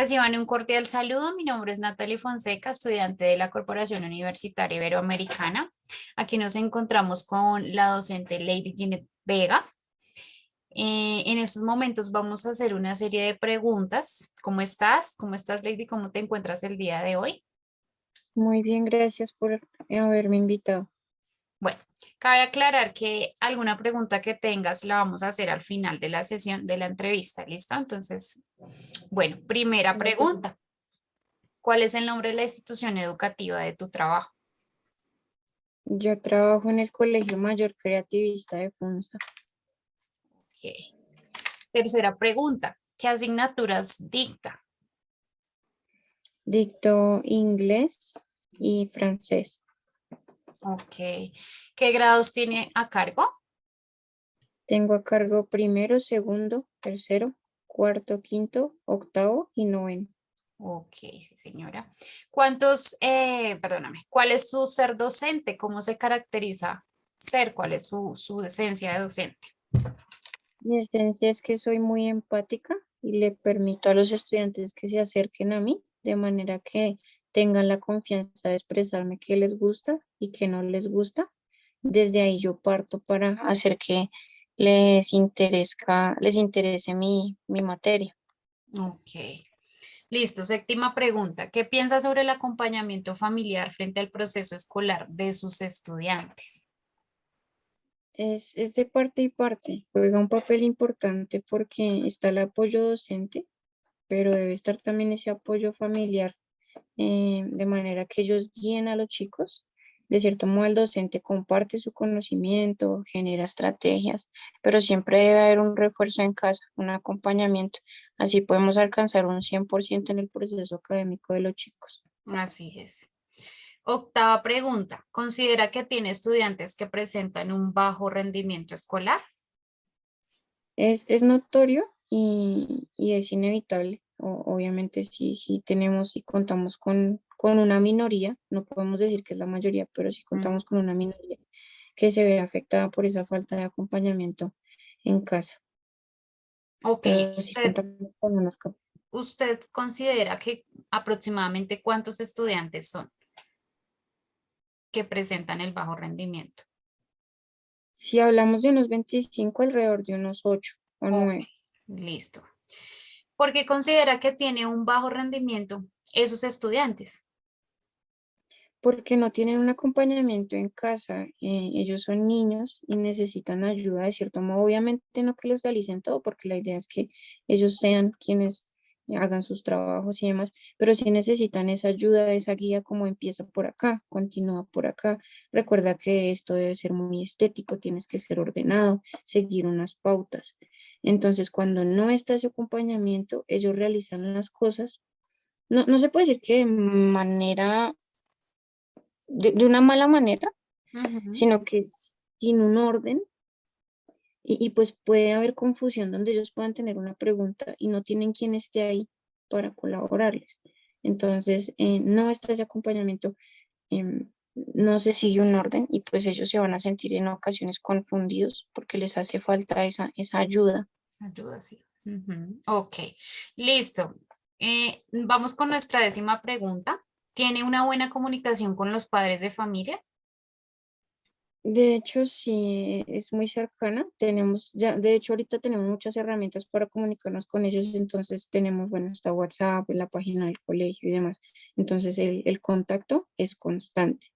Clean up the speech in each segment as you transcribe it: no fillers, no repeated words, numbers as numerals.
Reciban un cordial saludo. Mi nombre es Natalie Fonseca, estudiante de la Corporación Universitaria Iberoamericana. Aquí nos encontramos con la docente Lady Ginette Vega. En estos momentos vamos a hacer una serie de preguntas. ¿Cómo estás? ¿Cómo estás, Lady? ¿Cómo te encuentras el día de hoy? Muy bien, gracias por haberme invitado. Bueno, cabe aclarar que alguna pregunta que tengas la vamos a hacer al final de la sesión de la entrevista, ¿listo? Entonces, bueno, primera pregunta. ¿Cuál es el nombre de la institución educativa de tu trabajo? Yo trabajo en el Colegio Mayor Creativista de Funza. Ok. Tercera pregunta. ¿Qué asignaturas dicta? Dicto inglés y francés. Ok. ¿Qué grados tiene a cargo? Tengo a cargo primero, segundo, tercero, cuarto, quinto, octavo y noveno. Ok, sí, señora. Perdóname, ¿cuál es su ser docente? ¿Cómo se caracteriza ser? ¿Cuál es su esencia de docente? Mi esencia es que soy muy empática y le permito a los estudiantes que se acerquen a mí de manera que tengan la confianza de expresarme qué les gusta y qué no les gusta. Desde ahí yo parto para hacer que les interese mi materia. Ok. Listo. Séptima pregunta. ¿Qué piensa sobre el acompañamiento familiar frente al proceso escolar de sus estudiantes? Es de parte y parte. Juega un papel importante porque está el apoyo docente, pero debe estar también ese apoyo familiar, de manera que ellos guíen a los chicos. De cierto modo, el docente comparte su conocimiento, genera estrategias, pero siempre debe haber un refuerzo en casa, un acompañamiento. Así podemos alcanzar un 100% en el proceso académico de los chicos. Así es. Octava pregunta. ¿Considera que tiene estudiantes que presentan un bajo rendimiento escolar? Es notorio y es inevitable. Obviamente, si tenemos y contamos con una minoría, no podemos decir que es la mayoría, pero si Mm, contamos con una minoría que se ve afectada por esa falta de acompañamiento en casa. Ok, Pero sí ¿usted, contamos con unos usted considera que aproximadamente cuántos estudiantes son que presentan el bajo rendimiento? si hablamos de unos 25, alrededor de unos 8 o Ok, 9. listo. ¿Por qué considera que tiene un bajo rendimiento esos estudiantes? Porque no tienen un acompañamiento en casa. Ellos son niños y necesitan ayuda de cierto modo. Obviamente no que les realicen todo, porque la idea es que ellos sean quienes hagan sus trabajos y demás, pero sí necesitan esa ayuda, esa guía, como empieza por acá, continúa por acá. Recuerda que esto debe ser muy estético, tienes que ser ordenado, seguir unas pautas. Entonces, cuando no está ese acompañamiento, ellos realizan las cosas. No se puede decir que de manera de una mala manera, Ujú. sino que sin un orden y pues puede haber confusión donde ellos puedan tener una pregunta y no tienen quien esté ahí para colaborarles. Entonces, no está ese acompañamiento, no se sigue un orden y pues ellos se van a sentir en ocasiones confundidos porque les hace falta esa ayuda. Ayuda, sí. Ujú. Ok, listo. Vamos con nuestra décima pregunta. ¿Tiene una buena comunicación con los padres de familia? De hecho, sí, es muy cercana. Tenemos ya, de hecho, ahorita tenemos muchas herramientas para comunicarnos con ellos. Entonces, tenemos, bueno, está WhatsApp, la página del colegio y demás. Entonces, el contacto es constante.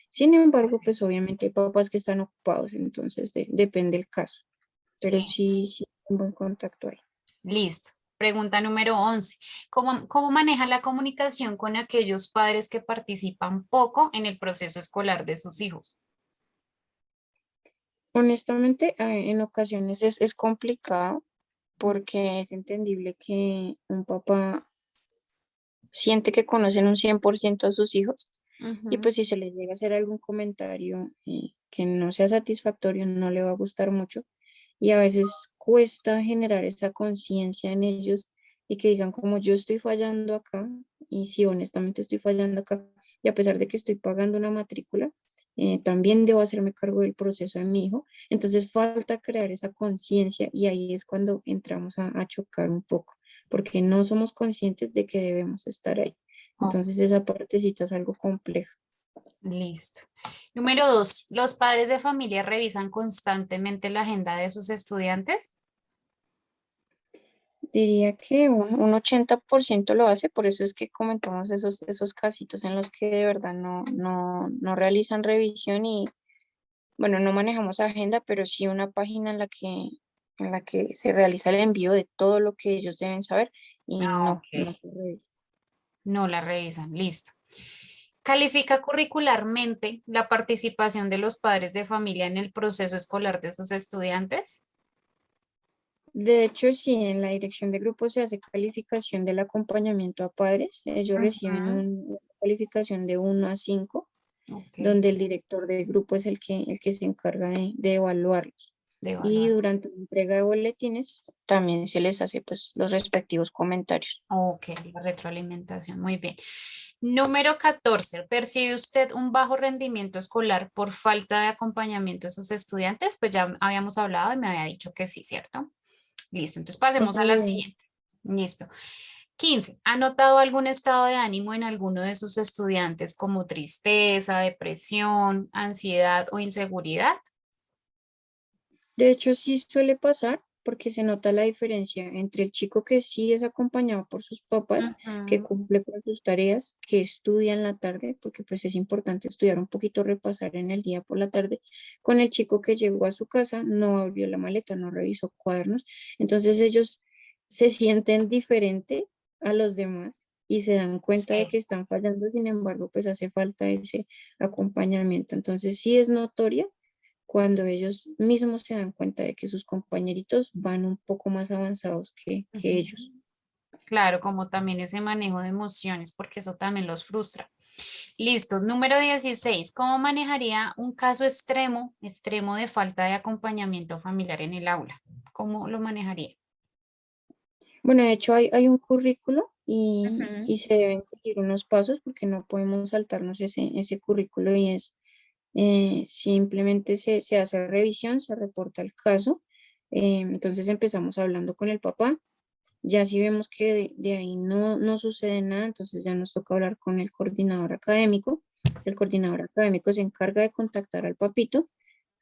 Sin embargo, pues obviamente hay papás que están ocupados, entonces depende el caso. Pero Listo. sí, un buen contacto ahí. Listo. Pregunta número 11. ¿Cómo maneja la comunicación con aquellos padres que participan poco en el proceso escolar de sus hijos? Honestamente, en ocasiones es complicado porque es entendible que un papá siente que conocen un 100% a sus hijos. Y Ujú. pues si se le llega a hacer algún comentario que no sea satisfactorio, no le va a gustar mucho. Y a veces cuesta generar esa conciencia en ellos y que digan como yo estoy fallando acá y si honestamente estoy fallando acá y a pesar de que estoy pagando una matrícula, también debo hacerme cargo del proceso de mi hijo. Entonces falta crear esa conciencia y ahí es cuando entramos a chocar un poco porque no somos conscientes de que debemos estar ahí. Oh, Entonces esa partecita es algo compleja. listo. Número 2, ¿los padres de familia revisan constantemente la agenda de sus estudiantes? Diría que un 80% lo hace, por eso es que comentamos esos casitos en los que de verdad no realizan revisión y, bueno, no manejamos agenda, pero sí una página en la que se realiza el envío de todo lo que ellos deben saber y Ah, no ok. se revisa. No la revisan, listo. ¿Califica curricularmente la participación de los padres de familia en el proceso escolar de sus estudiantes? De hecho, sí, en la dirección de grupo se hace calificación del acompañamiento a padres. Ellos reciben Ujú, una calificación de 1 a 5, ok, donde el director de grupo es el que se encarga de evaluarlos. de Y evaluar. durante la entrega de boletines también se les hace pues los respectivos comentarios. Ok, la retroalimentación, muy bien. Número 14. ¿Percibe usted un bajo rendimiento escolar por falta de acompañamiento de sus estudiantes? Pues ya habíamos hablado y me había dicho que sí, ¿cierto? Listo, entonces pasemos Esa a la de- siguiente. Listo. 15. ¿Ha notado algún estado de ánimo en alguno de sus estudiantes como tristeza, depresión, ansiedad o inseguridad? de hecho, sí suele pasar porque se nota la diferencia entre el chico que sí es acompañado por sus papás, que Ujú, cumple con sus tareas, que estudia en la tarde, porque pues es importante estudiar un poquito, repasar en el día por la tarde, con el chico que llegó a su casa, no abrió la maleta, no revisó cuadernos. Entonces ellos se sienten diferente a los demás y se dan cuenta de que sí. están fallando, sin embargo, pues hace falta ese acompañamiento. Entonces sí es notoria cuando ellos mismos se dan cuenta de que sus compañeritos van un poco más avanzados que ellos. Ujú. Claro, como también ese manejo de emociones, porque eso también los frustra. Listo. Número 16. ¿Cómo manejaría un caso extremo de falta de acompañamiento familiar en el aula? ¿Cómo lo manejaría? Bueno, de hecho hay un currículo y, Ujú, y se deben seguir unos pasos porque no podemos saltarnos ese currículo y es simplemente se hace revisión, se reporta el caso. Entonces empezamos hablando con el papá. Ya si vemos que de ahí no sucede nada, entonces ya nos toca hablar con el coordinador académico. El coordinador académico se encarga de contactar al papito.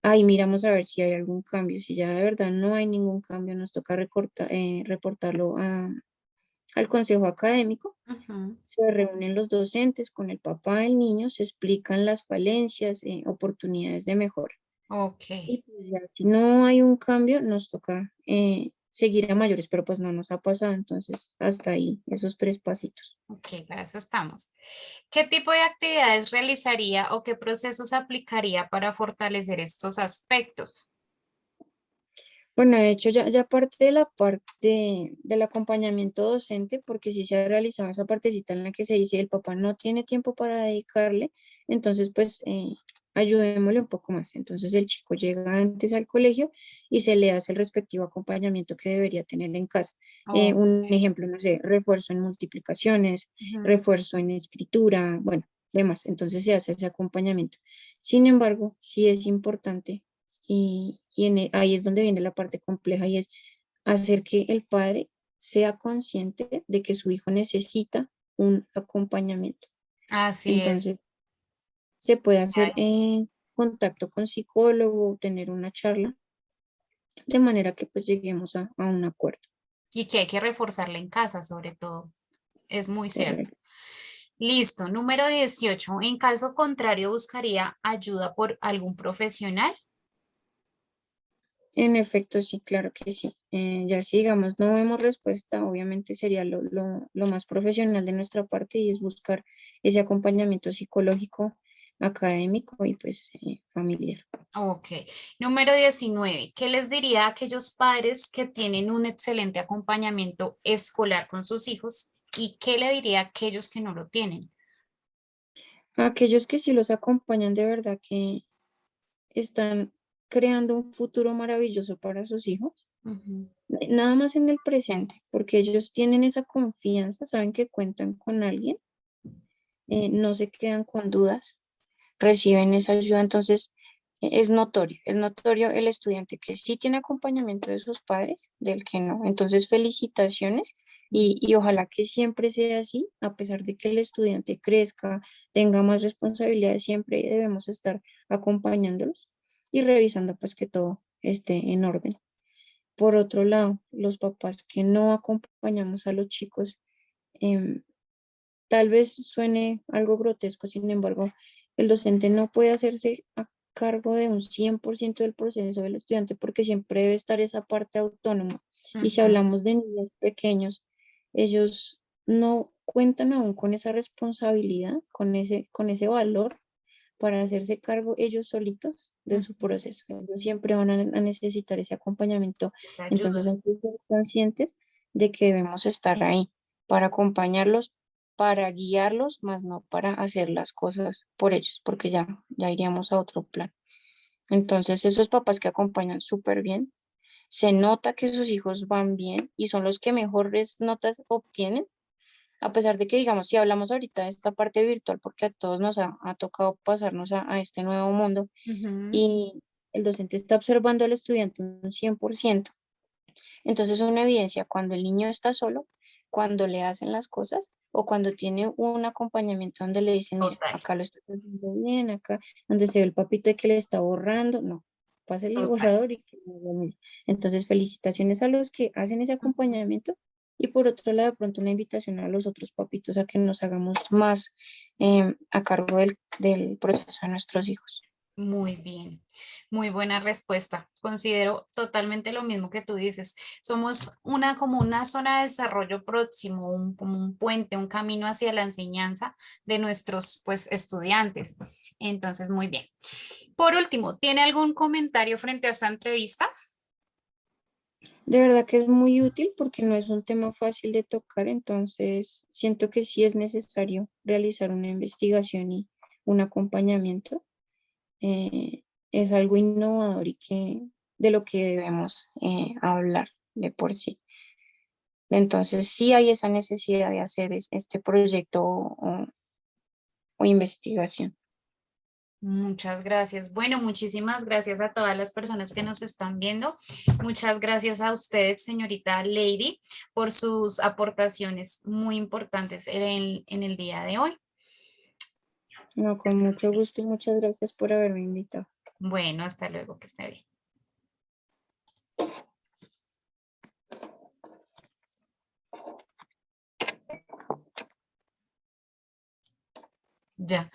Ahí miramos a ver si hay algún cambio. Si ya de verdad no hay ningún cambio, nos toca reportarlo al consejo académico. ujú. Se reúnen los docentes con el papá del niño, se explican las falencias, oportunidades de mejora. Ok. Y pues ya, si no hay un cambio, nos toca seguir a mayores, pero pues no nos ha pasado, entonces hasta ahí, esos 3 pasitos. Ok, para eso estamos. ¿Qué tipo de actividades realizaría o qué procesos aplicaría para fortalecer estos aspectos? Bueno, de hecho, ya parte de la parte del acompañamiento docente, porque si se ha realizado esa partecita en la que se dice el papá no tiene tiempo para dedicarle, entonces pues ayudémosle un poco más. Entonces el chico llega antes al colegio y se le hace el respectivo acompañamiento que debería tener en casa. Ok, Un ejemplo, no sé, refuerzo en multiplicaciones, ujú, refuerzo en escritura, bueno, demás. Entonces se hace ese acompañamiento. Sin embargo, sí es importante ahí es donde viene la parte compleja y es hacer que el padre sea consciente de que su hijo necesita un acompañamiento. así es. Entonces, se puede hacer contacto con psicólogo, tener una charla, de manera que pues lleguemos a un acuerdo. Y que hay que reforzarla en casa, sobre todo. Es muy cierto. Correcto. Listo. Número 18. En caso contrario, buscaría ayuda por algún profesional. En efecto, sí, claro que sí. Ya si digamos no vemos respuesta, obviamente sería lo más profesional de nuestra parte y es buscar ese acompañamiento psicológico, académico y pues familiar. Ok. Número 19. ¿Qué les diría a aquellos padres que tienen un excelente acompañamiento escolar con sus hijos? ¿Y qué le diría a aquellos que no lo tienen? Aquellos que sí los acompañan de verdad que están creando un futuro maravilloso para sus hijos, Ujú. nada más en el presente, porque ellos tienen esa confianza, saben que cuentan con alguien, no se quedan con dudas, reciben esa ayuda. Entonces, es notorio el estudiante que sí tiene acompañamiento de sus padres, del que no. Entonces, felicitaciones y ojalá que siempre sea así, a pesar de que el estudiante crezca, tenga más responsabilidades, siempre debemos estar acompañándolos y revisando pues que todo esté en orden. Por otro lado, los papás que no acompañamos a los chicos, em, tal vez suene algo grotesco, sin embargo, el docente no puede hacerse a cargo de un 100% del proceso del estudiante porque siempre debe estar esa parte autónoma. Y si Ujú. hablamos de niños pequeños, ellos no cuentan aún con esa responsabilidad, con ese valor para hacerse cargo ellos solitos de su Ujú. proceso. Ellos siempre van a necesitar ese acompañamiento. Esa Entonces ayuda. hay que ser conscientes de que debemos estar ahí para acompañarlos, para guiarlos, más no para hacer las cosas por ellos, porque ya iríamos a otro plan. Entonces esos papás que acompañan súper bien, se nota que sus hijos van bien y son los que mejores notas obtienen a pesar de que, digamos, si hablamos ahorita de esta parte virtual, porque a todos nos ha tocado pasarnos a este nuevo mundo Ujú. y el docente está observando al estudiante un 100%. Entonces, una evidencia cuando el niño está solo, cuando le hacen las cosas o cuando tiene un acompañamiento donde le dicen, mira, Total, acá lo está haciendo bien, acá donde se ve el papito de que le está borrando, no, pásale el total. borrador y que no lo mire. Entonces, felicitaciones a los que hacen ese acompañamiento y por otro lado, de pronto una invitación a los otros papitos a que nos hagamos más a cargo del proceso de nuestros hijos. Muy bien, muy buena respuesta. Considero totalmente lo mismo que tú dices. Somos una como una zona de desarrollo próximo, como un puente, un camino hacia la enseñanza de nuestros pues estudiantes. Entonces, muy bien. Por último, ¿tiene algún comentario frente a esta entrevista? De verdad que es muy útil porque no es un tema fácil de tocar, entonces siento que sí es necesario realizar una investigación y un acompañamiento. Eh, es algo innovador y que de lo que debemos hablar de por sí. Entonces sí hay esa necesidad de hacer este proyecto o investigación. Muchas gracias. Bueno, muchísimas gracias a todas las personas que nos están viendo. Muchas gracias a usted, señorita Lady, por sus aportaciones muy importantes en el día de hoy. No, con mucho gusto y muchas gracias por haberme invitado. Bueno, hasta luego, que esté bien. Ya.